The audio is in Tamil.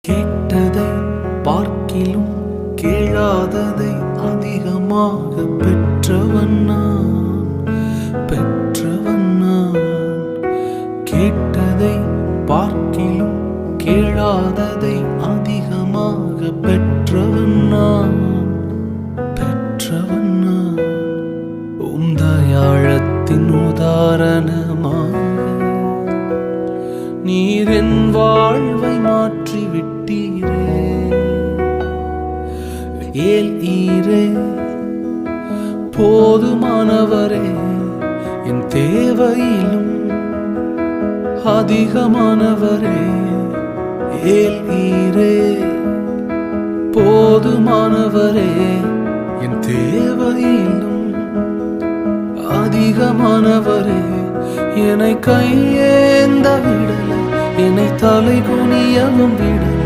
கேட்டதை பார்க்கிலும் கேளாததை அதிகமாக பெற்றவன் நான். கேட்டதை பார்க்கிலும் கேளாததை அதிகமாக பெற்றவன் நான். தயாளத்தின் உதாரணமாக நீர் என் வாழ்வை மாற்றி விட்டீரே. ஏல் ஈரே போதுமானவரே, என் தேவையிலும் அதிகமானவரே. ஏல் ஈரே போதுமானவரே, என் தேவையிலும் அதிகமானவரே. என்னை கையேந்த விடலை, என்னை தலை குனியவும் விடலை.